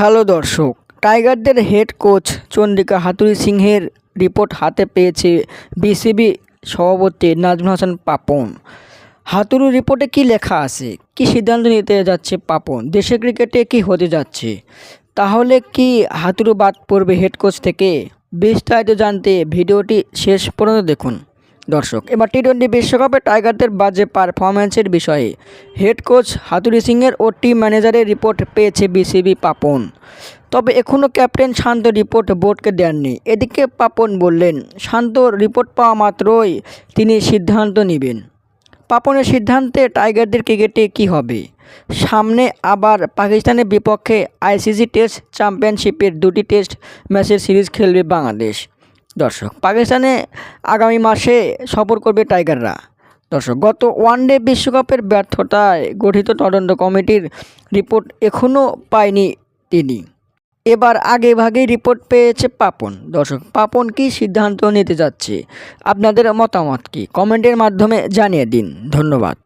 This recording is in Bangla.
হ্যালো দর্শক, টাইগারদের হেড কোচ চন্ডিকা হাথুরুসিংহের সিংহের রিপোর্ট হাতে পেয়েছে বিসিবি সভাপতি নাজমুল হাসান পাপন। হাথুরু রিপোর্টে কি লেখা আছে, কি সিদ্ধান্ত নিতে যাচ্ছে পাপন, দেশের ক্রিকেটে কি হতে যাচ্ছে, তাহলে কি হাথুরু বাদ পড়বে হেড কোচ থেকে? বিস্তারিত জানতে ভিডিওটি শেষ পর্যন্ত দেখুন। দর্শক, এবার টি-20 বিশ্বকাপে টাইগারদের বাজে পারফরম্যান্সের বিষয়ে হেড কোচ হাথুরুসিংহের ও টিম ম্যানেজারের রিপোর্ট পেয়েছে বিসিবি পাপন। তবে এখনও ক্যাপ্টেন শান্ত রিপোর্ট বোর্ডকে দেননি। এদিকে পাপন বললেন, শান্ত রিপোর্ট পাওয়া মাত্রই তিনি সিদ্ধান্ত নেবেন। পাপনের সিদ্ধান্তে টাইগারদের ক্রিকেটে কী হবে? সামনে আবার পাকিস্তানের বিপক্ষে আইসিসি টেস্ট চ্যাম্পিয়নশিপের 2টি টেস্ট ম্যাচের সিরিজ খেলবে বাংলাদেশ। দর্শক, পাকিস্তানে আগামী মাসে সফর করবে টাইগাররা। দর্শক, গত ওয়ানডে বিশ্বকাপের ব্যর্থতায় গঠিত তদন্ত কমিটির রিপোর্ট এখনও পায়নি তিনি। এবার আগে ভাগেই রিপোর্ট পেয়েছে পাপন। দর্শক, পাপন কি সিদ্ধান্ত নিতে যাচ্ছে? আপনাদের মতামত কি? কমেন্টের মাধ্যমে জানিয়ে দিন। ধন্যবাদ।